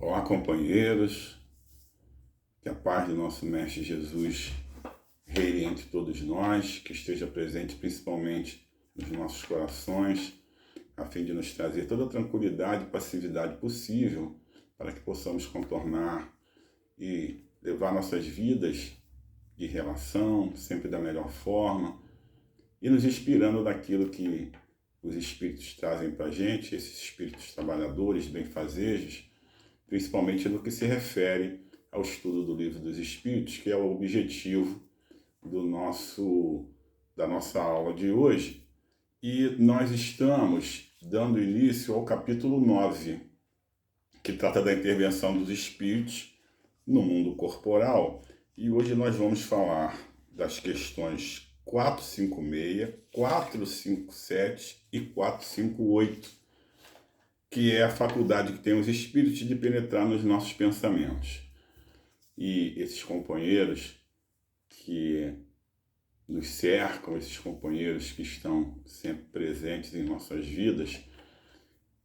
Olá, companheiros, que a paz do nosso Mestre Jesus reine entre todos nós, que esteja presente principalmente nos nossos corações, a fim de nos trazer toda a tranquilidade e passividade possível para que possamos contornar e levar nossas vidas de relação sempre da melhor forma e nos inspirando daquilo que os Espíritos trazem para a gente, esses Espíritos trabalhadores, benfazejos, principalmente no que se refere ao estudo do Livro dos Espíritos, que é o objetivo da nossa aula de hoje. E nós estamos dando início ao capítulo 9, que trata da intervenção dos espíritos no mundo corporal. E hoje nós vamos falar das questões 456, 457 e 458, que é a faculdade que tem os espíritos de penetrar nos nossos pensamentos. E esses companheiros que nos cercam, esses companheiros que estão sempre presentes em nossas vidas,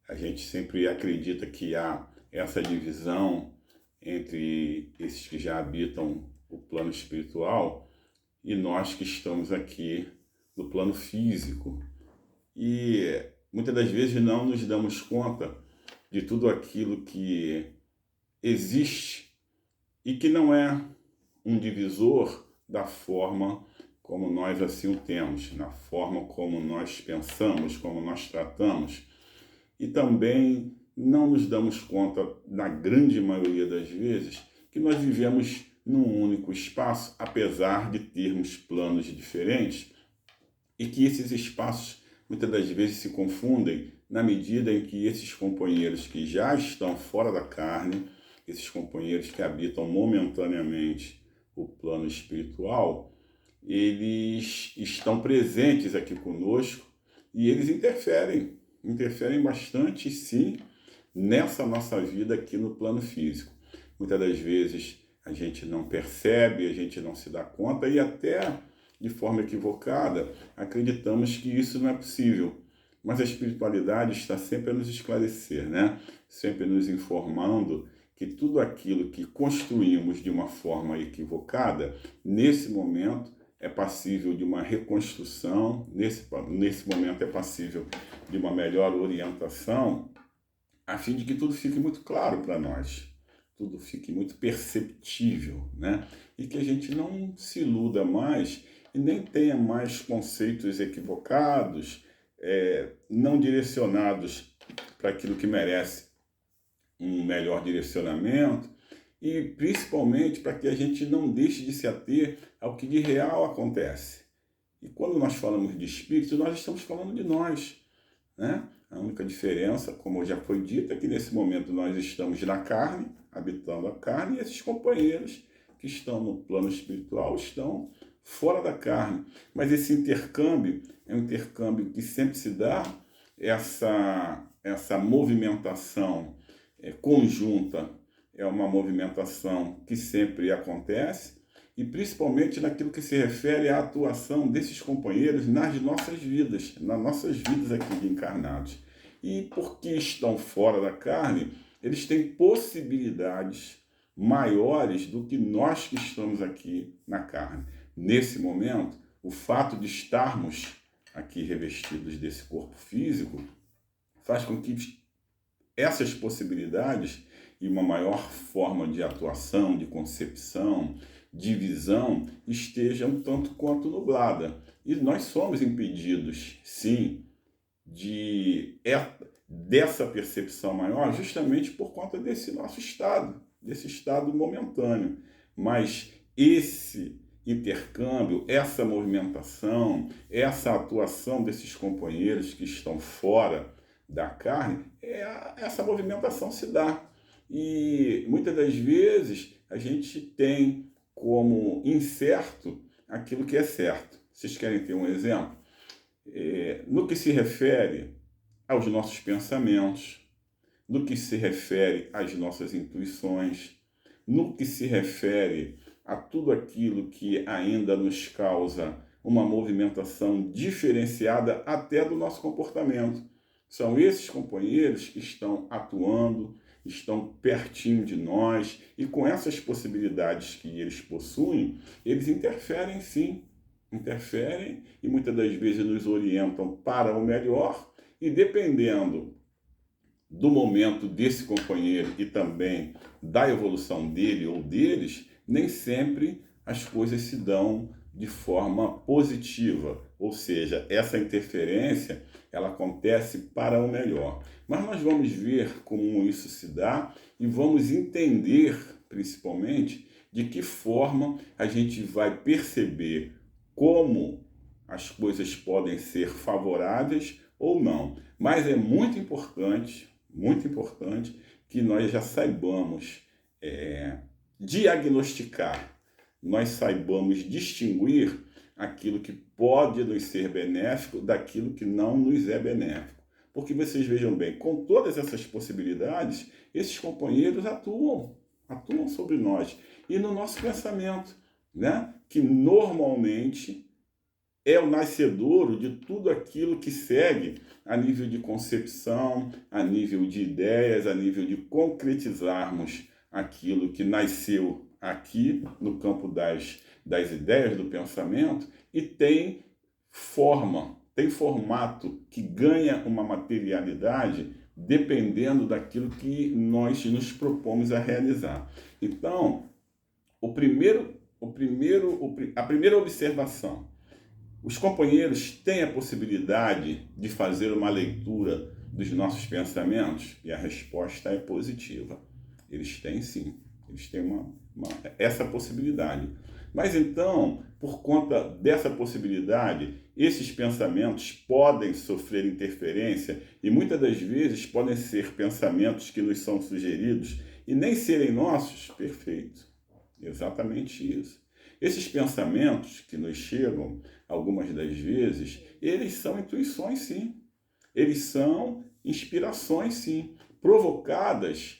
a gente sempre acredita que há essa divisão entre esses que já habitam o plano espiritual e nós que estamos aqui no plano físico. E muitas das vezes não nos damos conta de tudo aquilo que existe e que não é um divisor da forma como nós assim o temos, na forma como nós pensamos, como nós tratamos. E também não nos damos conta, na grande maioria das vezes, que nós vivemos num único espaço, apesar de termos planos diferentes, e que esses espaços muitas das vezes se confundem na medida em que esses companheiros que já estão fora da carne, esses companheiros que habitam momentaneamente o plano espiritual, eles estão presentes aqui conosco e eles interferem bastante, sim, nessa nossa vida aqui no plano físico. Muitas das vezes a gente não percebe, a gente não se dá conta e até de forma equivocada, acreditamos que isso não é possível. Mas a espiritualidade está sempre a nos esclarecer, né? Sempre nos informando que tudo aquilo que construímos de uma forma equivocada, nesse momento é passível de uma reconstrução, nesse momento é passível de uma melhor orientação, a fim de que tudo fique muito claro para nós, tudo fique muito perceptível, né? E que a gente não se iluda mais e nem tenha mais conceitos equivocados, não direcionados para aquilo que merece um melhor direcionamento e principalmente para que a gente não deixe de se ater ao que de real acontece. E quando nós falamos de espírito, nós estamos falando de nós, né? A única diferença, como já foi dito, é que nesse momento nós estamos na carne, habitando a carne, e esses companheiros que estão no plano espiritual estão fora da carne. Mas esse intercâmbio é um intercâmbio que sempre se dá, essa movimentação conjunta é uma movimentação que sempre acontece, e principalmente naquilo que se refere à atuação desses companheiros nas nossas vidas aqui de encarnados. E porque estão fora da carne, eles têm possibilidades maiores do que nós que estamos aqui na carne. Nesse momento, o fato de estarmos aqui revestidos desse corpo físico faz com que essas possibilidades e uma maior forma de atuação, de concepção, de visão, esteja um tanto quanto nublada. E nós somos impedidos, sim, dessa percepção maior justamente por conta desse nosso estado, desse estado momentâneo. Mas esse intercâmbio, essa movimentação, essa atuação desses companheiros que estão fora da carne, essa movimentação se dá. E muitas das vezes a gente tem como incerto aquilo que é certo. Vocês querem ter um exemplo? No que se refere aos nossos pensamentos, no que se refere às nossas intuições, no que se refere a tudo aquilo que ainda nos causa uma movimentação diferenciada até do nosso comportamento. São esses companheiros que estão atuando, estão pertinho de nós, e com essas possibilidades que eles possuem, eles interferem sim, interferem e muitas das vezes nos orientam para o melhor, e dependendo do momento desse companheiro e também da evolução dele ou deles, nem sempre as coisas se dão de forma positiva, ou seja, essa interferência ela acontece para o melhor. Mas nós vamos ver como isso se dá e vamos entender, principalmente, de que forma a gente vai perceber como as coisas podem ser favoráveis ou não. Mas é muito importante que nós já saibamos diagnosticar, nós saibamos distinguir aquilo que pode nos ser benéfico daquilo que não nos é benéfico. Porque vocês vejam bem, com todas essas possibilidades, esses companheiros atuam sobre nós e no nosso pensamento, né? Que normalmente é o nascedouro de tudo aquilo que segue a nível de concepção, a nível de ideias, a nível de concretizarmos aquilo que nasceu aqui no campo das ideias, do pensamento, e tem forma, tem formato que ganha uma materialidade dependendo daquilo que nós nos propomos a realizar. Então, a primeira observação: os companheiros têm a possibilidade de fazer uma leitura dos nossos pensamentos? E a resposta é positiva. Eles têm sim, eles têm essa possibilidade. Mas então, por conta dessa possibilidade, esses pensamentos podem sofrer interferência e muitas das vezes podem ser pensamentos que nos são sugeridos e nem serem nossos. Perfeito. Exatamente isso. Esses pensamentos que nos chegam, algumas das vezes, eles são intuições, sim. Eles são inspirações, sim, provocadas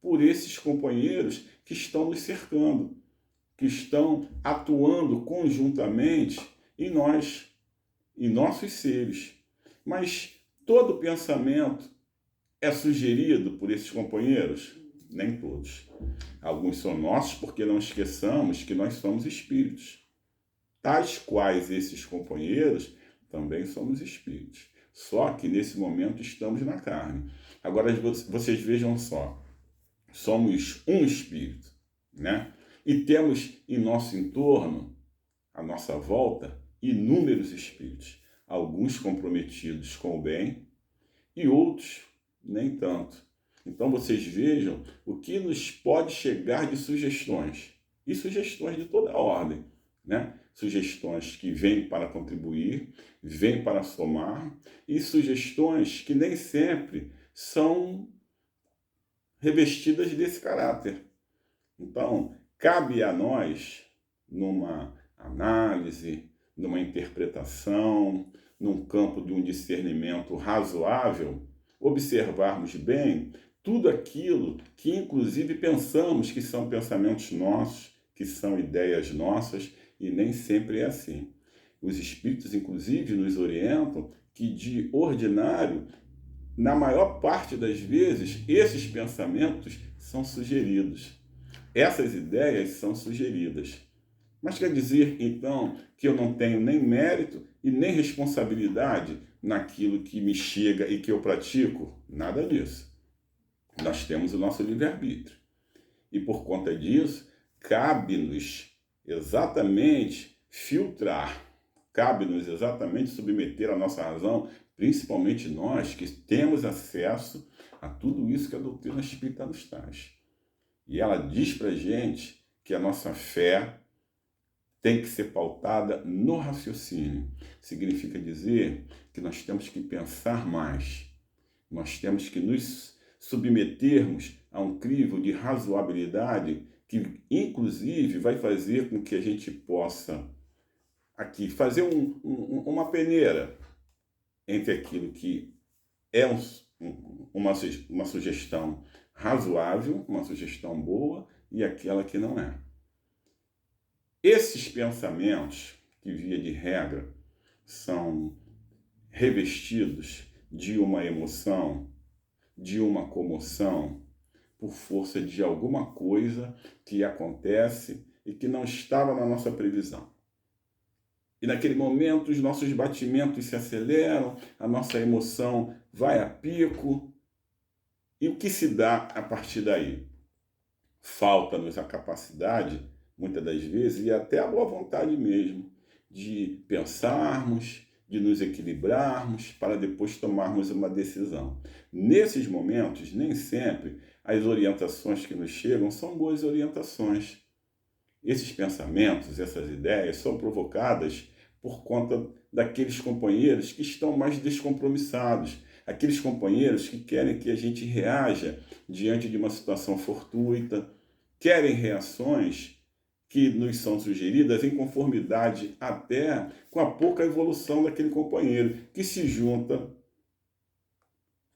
por esses companheiros que estão nos cercando, que estão atuando conjuntamente em nós, em nossos seres. Mas todo pensamento é sugerido por esses companheiros? Nem todos. Alguns são nossos, porque não esqueçamos que nós somos espíritos. Tais quais esses companheiros, também somos espíritos. Só que nesse momento estamos na carne. Agora vocês vejam só, somos um espírito, né? E temos em nosso entorno, à nossa volta, inúmeros espíritos. Alguns comprometidos com o bem e outros nem tanto. Então vocês vejam o que nos pode chegar de sugestões. E sugestões de toda ordem, né? Sugestões que vêm para contribuir, vêm para somar, e sugestões que nem sempre são revestidas desse caráter. Então, cabe a nós, numa análise, numa interpretação, num campo de um discernimento razoável, observarmos bem tudo aquilo que inclusive pensamos que são pensamentos nossos, que são ideias nossas, e nem sempre é assim. Os espíritos inclusive nos orientam que de ordinário, na maior parte das vezes, esses pensamentos são sugeridos. Essas ideias são sugeridas. Mas quer dizer, então, que eu não tenho nem mérito e nem responsabilidade naquilo que me chega e que eu pratico? Nada disso. Nós temos o nosso livre-arbítrio. E por conta disso, cabe-nos exatamente filtrar, cabe-nos exatamente submeter a nossa razão, principalmente nós que temos acesso a tudo isso que a doutrina espírita nos traz. E ela diz pra gente que a nossa fé tem que ser pautada no raciocínio. Significa dizer que nós temos que pensar mais. Nós temos que nos submetermos a um crivo de razoabilidade que, inclusive, vai fazer com que a gente possa aqui fazer uma peneira entre aquilo que é uma sugestão razoável, uma sugestão boa, e aquela que não é. Esses pensamentos, que via de regra são revestidos de uma emoção, de uma comoção, por força de alguma coisa que acontece e que não estava na nossa previsão. E naquele momento os nossos batimentos se aceleram, a nossa emoção vai a pico. E o que se dá a partir daí? Falta-nos a capacidade, muitas das vezes, e até a boa vontade mesmo, de pensarmos, de nos equilibrarmos para depois tomarmos uma decisão. Nesses momentos, nem sempre as orientações que nos chegam são boas orientações. Esses pensamentos, essas ideias são provocadas por conta daqueles companheiros que estão mais descompromissados, aqueles companheiros que querem que a gente reaja diante de uma situação fortuita, querem reações que nos são sugeridas em conformidade até com a pouca evolução daquele companheiro, que se junta,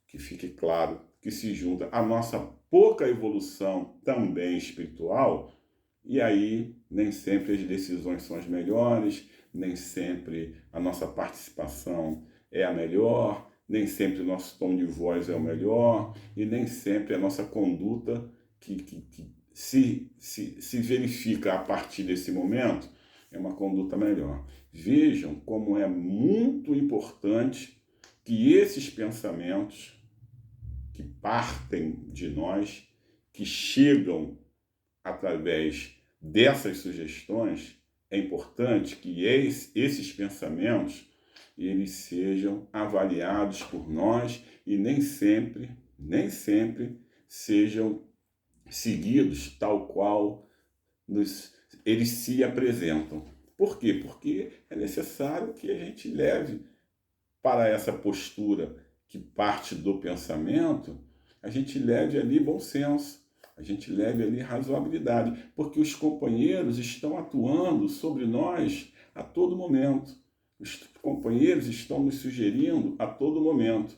que fique claro, que se junta à nossa pouca evolução também espiritual. E aí, nem sempre as decisões são as melhores, nem sempre a nossa participação é a melhor, nem sempre o nosso tom de voz é o melhor, e nem sempre a nossa conduta que se verifica a partir desse momento é uma conduta melhor. Vejam como é muito importante que esses pensamentos que partem de nós, que chegam através dessas sugestões, é importante que esses pensamentos eles sejam avaliados por nós e nem sempre sejam seguidos tal qual eles se apresentam. Por quê? Porque é necessário que a gente leve para essa postura que parte do pensamento, a gente leve ali bom senso, a gente leve ali razoabilidade, porque os companheiros estão atuando sobre nós a todo momento. Os companheiros estão nos sugerindo a todo momento.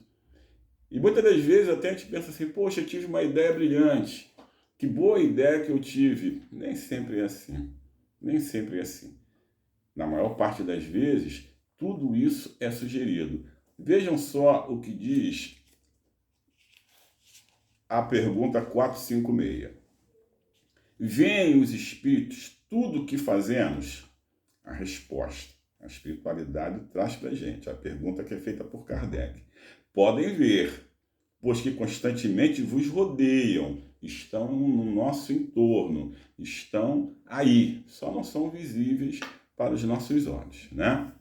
E muitas das vezes até a gente pensa assim, poxa, eu tive uma ideia brilhante, que boa ideia que eu tive. Nem sempre é assim, nem sempre é assim. Na maior parte das vezes, tudo isso é sugerido. Vejam só o que diz a pergunta 456. Veem os espíritos tudo o que fazemos? A resposta, a espiritualidade traz para a gente, a pergunta que é feita por Kardec. Podem ver, pois que constantemente vos rodeiam, estão no nosso entorno, estão aí, só não são visíveis para os nossos olhos, né?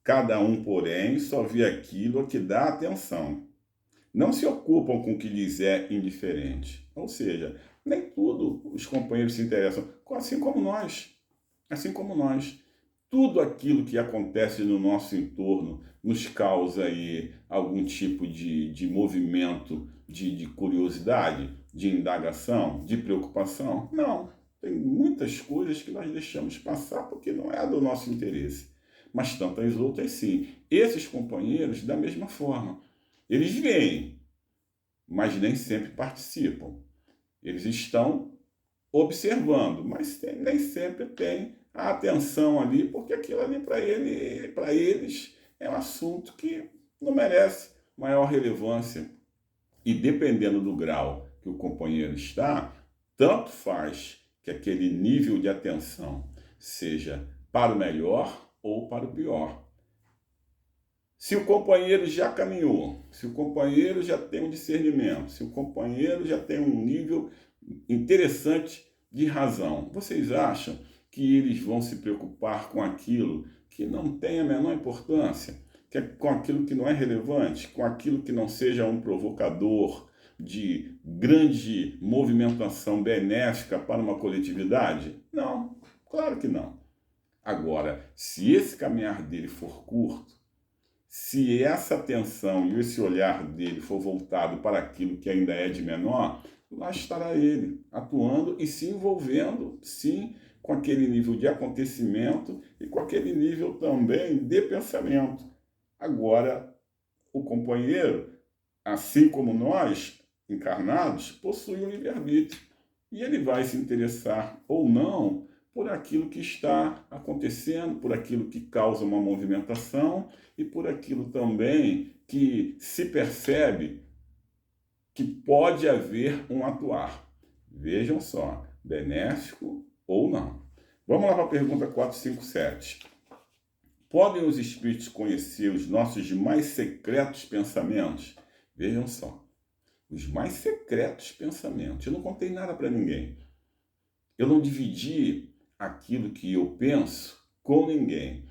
Cada um, porém, só vê aquilo a que dá atenção. Não se ocupam com o que lhes é indiferente. Ou seja, nem tudo os companheiros se interessam, assim como nós. Assim como nós. Tudo aquilo que acontece no nosso entorno nos causa aí algum tipo de movimento, de curiosidade, de indagação, de preocupação? Não. Tem muitas coisas que nós deixamos passar porque não é do nosso interesse. Mas tantas outras sim. Esses companheiros, da mesma forma. Eles veem, mas nem sempre participam. Eles estão observando, mas nem sempre tem a atenção ali, porque aquilo ali para eles é um assunto que não merece maior relevância. E dependendo do grau que o companheiro está, tanto faz que aquele nível de atenção seja para o melhor ou para o pior. Se o companheiro já caminhou, se o companheiro já tem um discernimento, se o companheiro já tem um nível interessante de razão, vocês acham que eles vão se preocupar com aquilo que não tem a menor importância, com aquilo que não é relevante, com aquilo que não seja um provocador de grande movimentação benéfica para uma coletividade? Não, claro que não. Agora, se esse caminhar dele for curto, se essa atenção e esse olhar dele for voltado para aquilo que ainda é de menor, lá estará ele, atuando e se envolvendo, sim, com aquele nível de acontecimento e com aquele nível também de pensamento. Agora, o companheiro, assim como nós, encarnados, possui um livre-arbítrio. E ele vai se interessar ou não por aquilo que está acontecendo, por aquilo que causa uma movimentação e por aquilo também que se percebe que pode haver um atuar. Vejam só, benéfico ou não. Vamos lá para a pergunta 457. Podem os espíritos conhecer os nossos mais secretos pensamentos? Vejam só, os mais secretos pensamentos. Eu não contei nada para ninguém. Eu não dividi aquilo que eu penso com ninguém.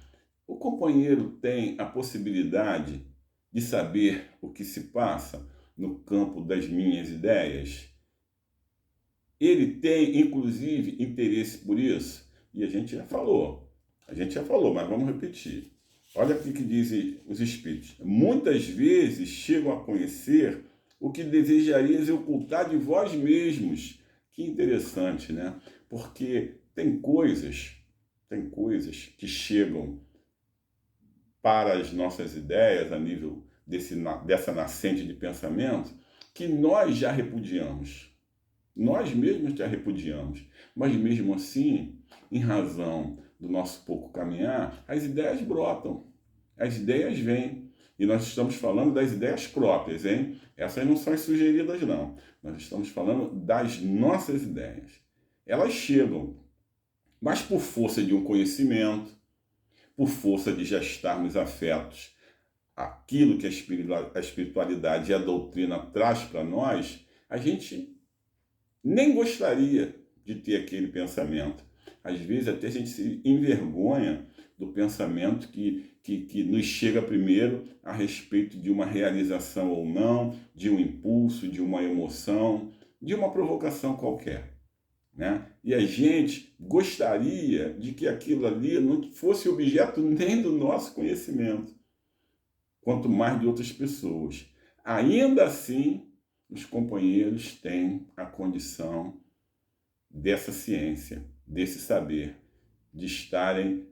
O companheiro tem a possibilidade de saber o que se passa no campo das minhas ideias? Ele tem, inclusive, interesse por isso? E a gente já falou, mas vamos repetir. Olha o que dizem os espíritos. Muitas vezes chegam a conhecer o que desejarias ocultar de vós mesmos. Que interessante, né? Porque tem coisas que chegam para as nossas ideias a nível dessa nascente de pensamento que nós já repudiamos. Nós mesmos já repudiamos. Mas mesmo assim, em razão do nosso pouco caminhar, as ideias brotam, as ideias vêm. E nós estamos falando das ideias próprias, hein? Essas não são as sugeridas, não. Nós estamos falando das nossas ideias. Elas chegam, mas por força de um conhecimento, por força de gestarmos afetos, aquilo que a espiritualidade e a doutrina traz para nós, a gente nem gostaria de ter aquele pensamento. Às vezes até a gente se envergonha do pensamento que nos chega primeiro a respeito de uma realização ou não, de um impulso, de uma emoção, de uma provocação qualquer, né? E a gente gostaria de que aquilo ali não fosse objeto nem do nosso conhecimento, quanto mais de outras pessoas. Ainda assim, os companheiros têm a condição dessa ciência, desse saber, de estarem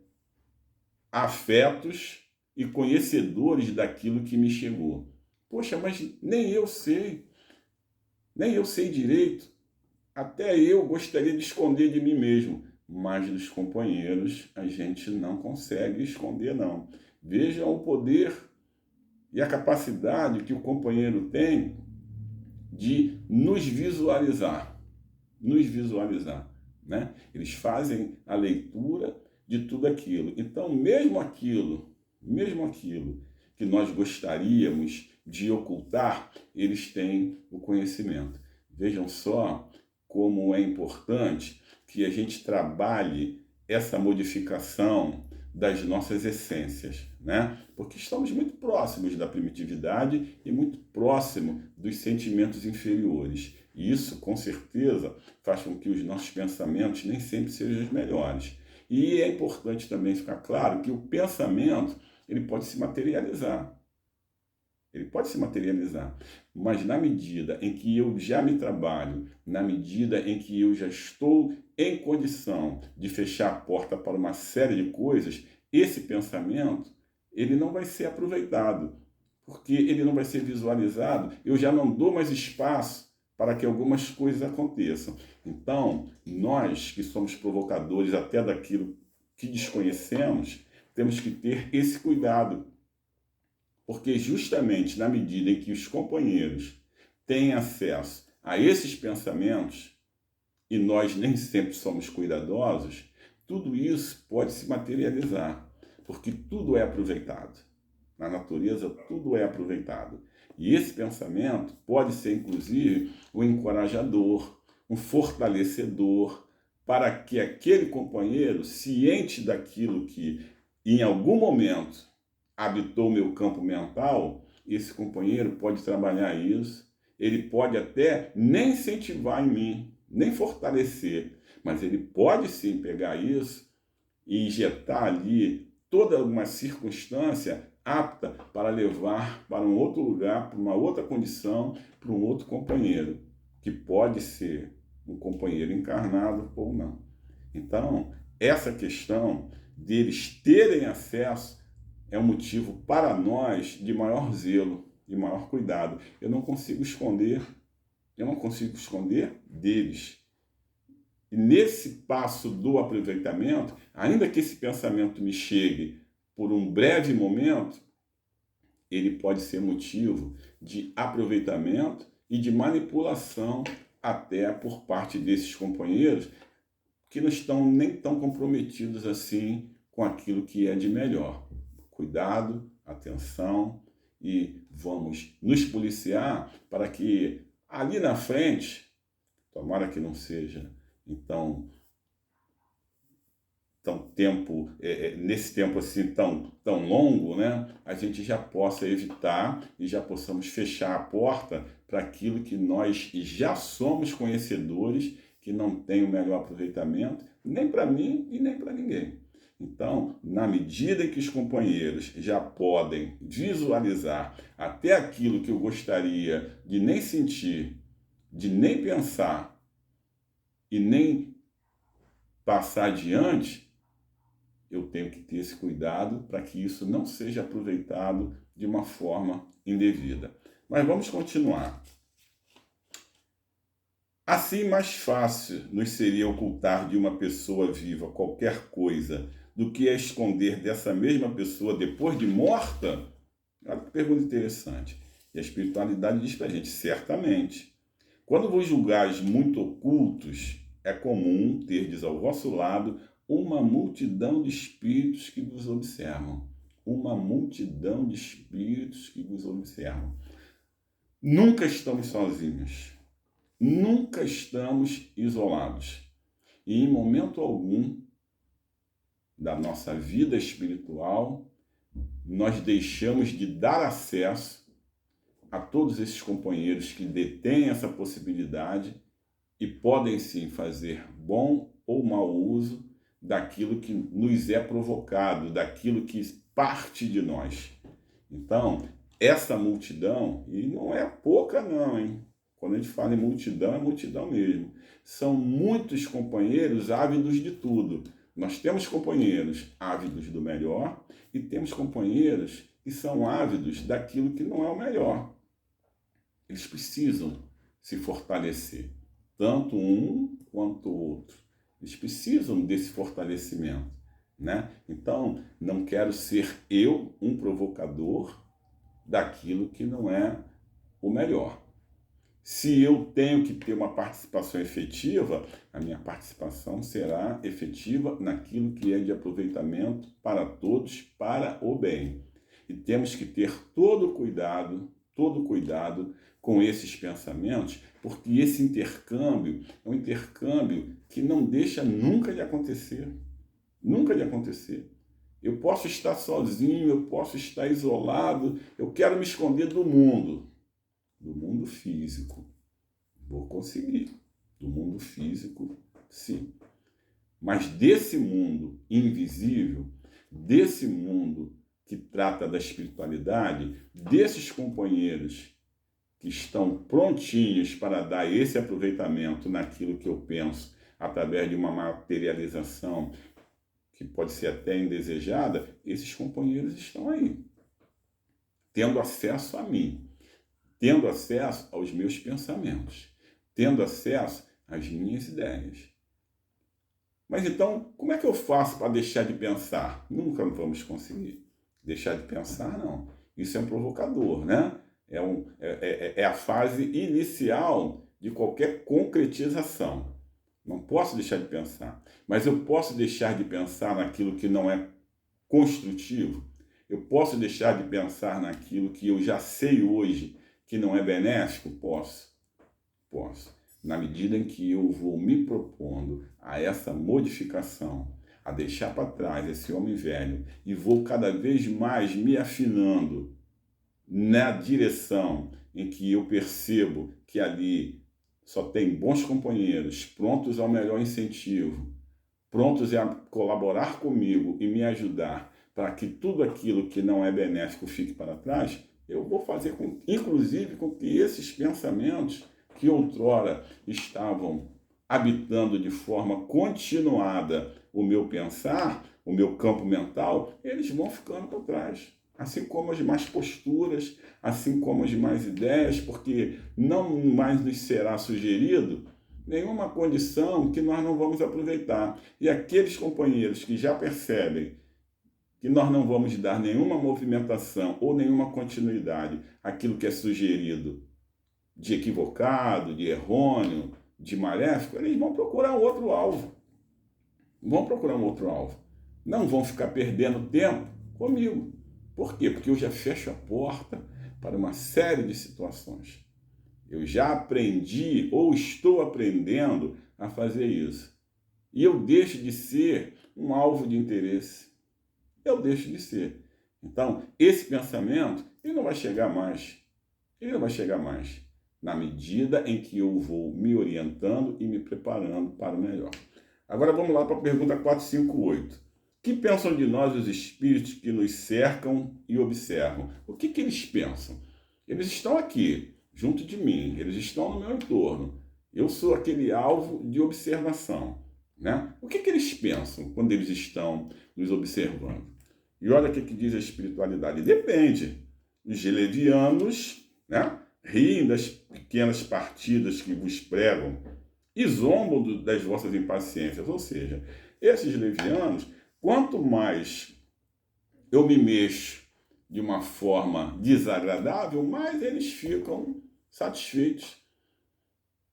afetos e conhecedores daquilo que me chegou. Poxa, mas nem eu sei direito. Até eu gostaria de esconder de mim mesmo, mas dos companheiros a gente não consegue esconder, não. Vejam o poder e a capacidade que o companheiro tem de nos visualizar, né? Eles fazem a leitura de tudo aquilo. Então, mesmo aquilo que nós gostaríamos de ocultar, eles têm o conhecimento. Vejam só como é importante que a gente trabalhe essa modificação das nossas essências, né? Porque estamos muito próximos da primitividade e muito próximo dos sentimentos inferiores. E isso, com certeza, faz com que os nossos pensamentos nem sempre sejam os melhores. E é importante também ficar claro que o pensamento ele pode se materializar. Mas na medida em que eu já me trabalho, na medida em que eu já estou em condição de fechar a porta para uma série de coisas, esse pensamento ele não vai ser aproveitado, porque ele não vai ser visualizado, eu já não dou mais espaço para que algumas coisas aconteçam. Então, nós que somos provocadores até daquilo que desconhecemos, temos que ter esse cuidado. Porque justamente na medida em que os companheiros têm acesso a esses pensamentos, e nós nem sempre somos cuidadosos, tudo isso pode se materializar, porque tudo é aproveitado. Na natureza, tudo é aproveitado. E esse pensamento pode ser, inclusive, um encorajador, um fortalecedor, para que aquele companheiro, ciente daquilo que em algum momento habitou meu campo mental, esse companheiro pode trabalhar isso, ele pode até nem incentivar em mim, nem fortalecer, mas ele pode sim pegar isso e injetar ali toda uma circunstância apta para levar para um outro lugar, para uma outra condição, para um outro companheiro, que pode ser um companheiro encarnado ou não. Então, essa questão deles terem acesso é um motivo para nós de maior zelo, de maior cuidado. Eu não consigo esconder deles. E nesse passo do aproveitamento, ainda que esse pensamento me chegue por um breve momento, ele pode ser motivo de aproveitamento e de manipulação até por parte desses companheiros que não estão nem tão comprometidos assim com aquilo que é de melhor. Cuidado, atenção e vamos nos policiar para que ali na frente, tomara que não seja então nesse tempo assim tão longo, né, a gente já possa evitar e já possamos fechar a porta para aquilo que nós já somos conhecedores, que não tem o melhor aproveitamento, nem para mim e nem para ninguém. Então, na medida em que os companheiros já podem visualizar até aquilo que eu gostaria de nem sentir, de nem pensar e nem passar adiante, eu tenho que ter esse cuidado para que isso não seja aproveitado de uma forma indevida. Mas vamos continuar. Assim, mais fácil nos seria ocultar de uma pessoa viva qualquer coisa do que a esconder dessa mesma pessoa depois de morta? Olha que pergunta interessante. E a espiritualidade diz para a gente, certamente. Quando vos julgais muito ocultos, é comum terdes ao vosso lado uma multidão de espíritos que vos observam. Uma multidão de espíritos que vos observam. Nunca estamos sozinhos. Nunca estamos isolados. E em momento algum da nossa vida espiritual, nós deixamos de dar acesso a todos esses companheiros que detêm essa possibilidade e podem sim fazer bom ou mau uso daquilo que nos é provocado, daquilo que parte de nós. Então, essa multidão, e não é pouca não, hein? Quando a gente fala em multidão, é multidão mesmo. São muitos companheiros ávidos de tudo. Nós temos companheiros ávidos do melhor e temos companheiros que são ávidos daquilo que não é o melhor. Eles precisam se fortalecer, tanto um quanto o outro. Eles precisam desse fortalecimento, né? Então, não quero ser eu um provocador daquilo que não é o melhor. Se eu tenho que ter uma participação efetiva, a minha participação será efetiva naquilo que é de aproveitamento para todos, para o bem. E temos que ter todo cuidado com esses pensamentos, porque esse intercâmbio é um intercâmbio que não deixa nunca de acontecer. Nunca de acontecer. Eu posso estar sozinho, eu posso estar isolado, eu quero me esconder do mundo físico. Vou conseguir. Do mundo físico, sim. Mas desse mundo invisível, desse mundo que trata da espiritualidade, desses companheiros que estão prontinhos para dar esse aproveitamento naquilo que eu penso, através de uma materialização que pode ser até indesejada, esses companheiros estão aí, tendo acesso a mim, tendo acesso aos meus pensamentos, tendo acesso às minhas ideias. Mas então, como é que eu faço para deixar de pensar? Nunca vamos conseguir. Deixar de pensar, não. Isso é um provocador, né? É a fase inicial de qualquer concretização. Não posso deixar de pensar. Mas eu posso deixar de pensar naquilo que não é construtivo. Eu posso deixar de pensar naquilo que eu já sei hoje que não é benéfico? Posso. Na medida em que eu vou me propondo a essa modificação, a deixar para trás esse homem velho e vou cada vez mais me afinando na direção em que eu percebo que ali só tem bons companheiros, prontos ao melhor incentivo, prontos a colaborar comigo e me ajudar para que tudo aquilo que não é benéfico fique para trás, eu vou fazer, inclusive, com que esses pensamentos que outrora estavam habitando de forma continuada o meu pensar, o meu campo mental, eles vão ficando para trás. Assim como as más posturas, assim como as más ideias, porque não mais nos será sugerido nenhuma condição que nós não vamos aproveitar. E aqueles companheiros que já percebem que nós não vamos dar nenhuma movimentação ou nenhuma continuidade àquilo que é sugerido de equivocado, de errôneo, de maléfico, eles vão procurar um outro alvo. Vão procurar um outro alvo. Não vão ficar perdendo tempo comigo. Por quê? Porque eu já fecho a porta para uma série de situações. Eu já aprendi ou estou aprendendo a fazer isso. E eu deixo de ser um alvo de interesse. Eu deixo de ser. Então, esse pensamento, ele não vai chegar mais. Ele não vai chegar mais. Na medida em que eu vou me orientando e me preparando para o melhor. Agora vamos lá para a pergunta 458. O que pensam de nós os espíritos que nos cercam e observam? O que eles pensam? Eles estão aqui, junto de mim, eles estão no meu entorno. Eu sou aquele alvo de observação, né? O que eles pensam quando eles estão nos observando? E olha o que diz a espiritualidade. Depende. Os levianos, né, riem das pequenas partidas que vos pregam e zombam das vossas impaciências. Ou seja, esses levianos, quanto mais eu me mexo de uma forma desagradável, mais eles ficam satisfeitos.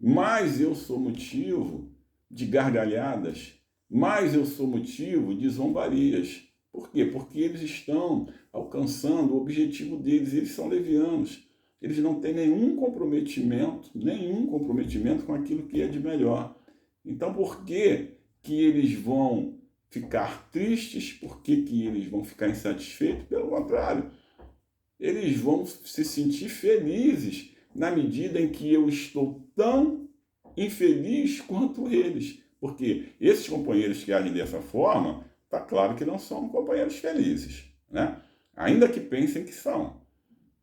Mais eu sou motivo de gargalhadas, mais eu sou motivo de zombarias. Por quê? Porque eles estão alcançando o objetivo deles, eles são levianos. Eles não têm nenhum comprometimento com aquilo que é de melhor. Então, por que eles vão ficar tristes? Por que eles vão ficar insatisfeitos? Pelo contrário, eles vão se sentir felizes na medida em que eu estou tão infeliz quanto eles. Porque esses companheiros que agem dessa forma, está claro que não são companheiros felizes, né? Ainda que pensem que são.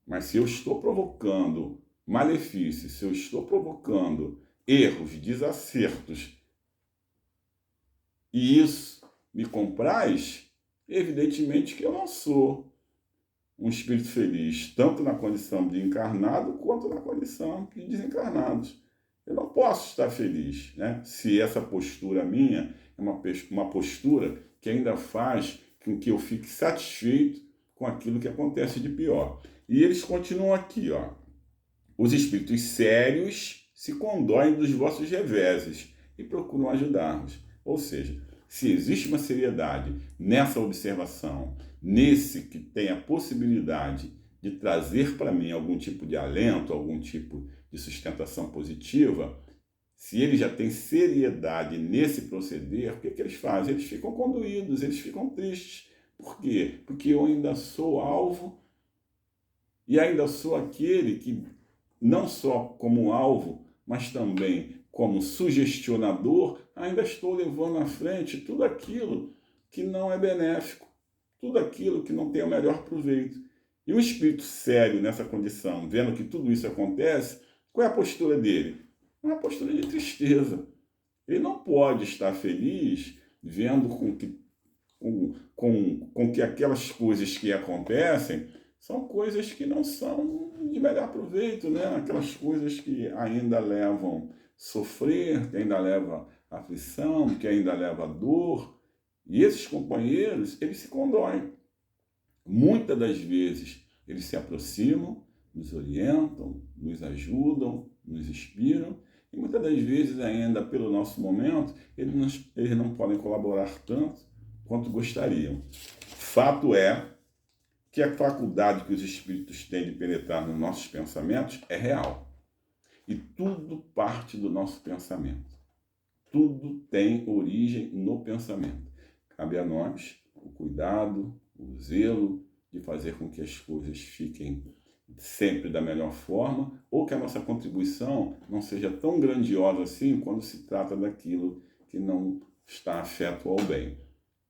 Mas se eu estou provocando malefícios, se eu estou provocando erros, desacertos, e isso me compraz, evidentemente que eu não sou um espírito feliz, tanto na condição de encarnado, quanto na condição de desencarnados. Eu não posso estar feliz, né? Se essa postura minha é uma postura que ainda faz com que eu fique satisfeito com aquilo que acontece de pior. E eles continuam aqui, ó. Os espíritos sérios se condoem dos vossos reveses e procuram ajudar-nos. Ou seja, se existe uma seriedade nessa observação, nesse que tem a possibilidade de trazer para mim algum tipo de alento, algum tipo de sustentação positiva, se ele já tem seriedade nesse proceder, o que eles fazem? Eles ficam condoídos, eles ficam tristes. Por quê? Porque eu ainda sou alvo e ainda sou aquele que, não só como alvo, mas também como sugestionador, ainda estou levando à frente tudo aquilo que não é benéfico, tudo aquilo que não tem o melhor proveito. E o espírito sério nessa condição, vendo que tudo isso acontece, qual é a postura dele? É uma postura de tristeza. Ele não pode estar feliz vendo com que aquelas coisas que acontecem são coisas que não são de melhor proveito, né? Aquelas coisas que ainda levam sofrer, que ainda leva aflição, que ainda leva dor. E esses companheiros, eles se condoem. Muitas das vezes, eles se aproximam, nos orientam, nos ajudam, nos inspiram, e muitas das vezes ainda, pelo nosso momento, eles não podem colaborar tanto quanto gostariam. Fato é que a faculdade que os espíritos têm de penetrar nos nossos pensamentos é real. E tudo parte do nosso pensamento. Tudo tem origem no pensamento. Cabe a nós o cuidado, o zelo de fazer com que as coisas fiquem sempre da melhor forma, ou que a nossa contribuição não seja tão grandiosa assim quando se trata daquilo que não está afeto ao bem.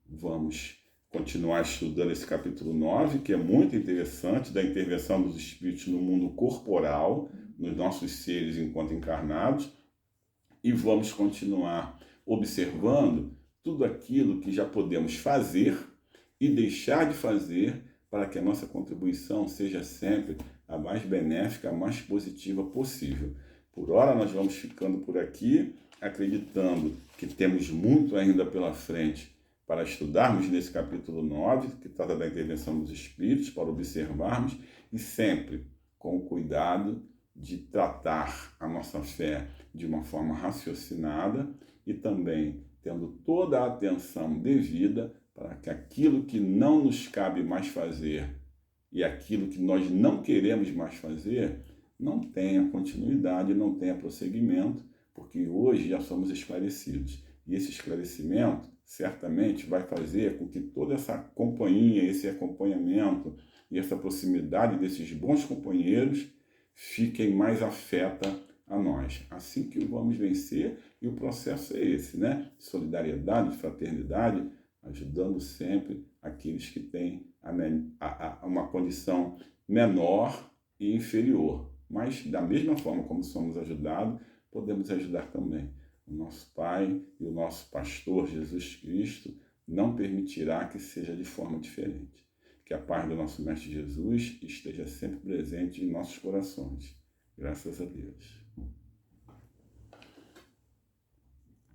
Vamos continuar estudando esse capítulo 9, que é muito interessante, da intervenção dos espíritos no mundo corporal, nos nossos seres enquanto encarnados, e vamos continuar observando tudo aquilo que já podemos fazer e deixar de fazer para que a nossa contribuição seja sempre a mais benéfica, a mais positiva possível. Por hora, nós vamos ficando por aqui, acreditando que temos muito ainda pela frente para estudarmos nesse capítulo 9, que trata da intervenção dos espíritos, para observarmos, e sempre com o cuidado de tratar a nossa fé de uma forma raciocinada e também tendo toda a atenção devida para que aquilo que não nos cabe mais fazer e aquilo que nós não queremos mais fazer não tenha continuidade, não tenha prosseguimento, porque hoje já somos esclarecidos. E esse esclarecimento certamente vai fazer com que toda essa companhia, esse acompanhamento e essa proximidade desses bons companheiros fiquem mais afeta a nós. Assim que vamos vencer, e o processo é esse, né? Solidariedade, fraternidade, ajudando sempre aqueles que têm uma condição menor e inferior. Mas, da mesma forma como somos ajudados, podemos ajudar também. O nosso Pai e o nosso Pastor Jesus Cristo não permitirá que seja de forma diferente. Que a paz do nosso Mestre Jesus esteja sempre presente em nossos corações. Graças a Deus.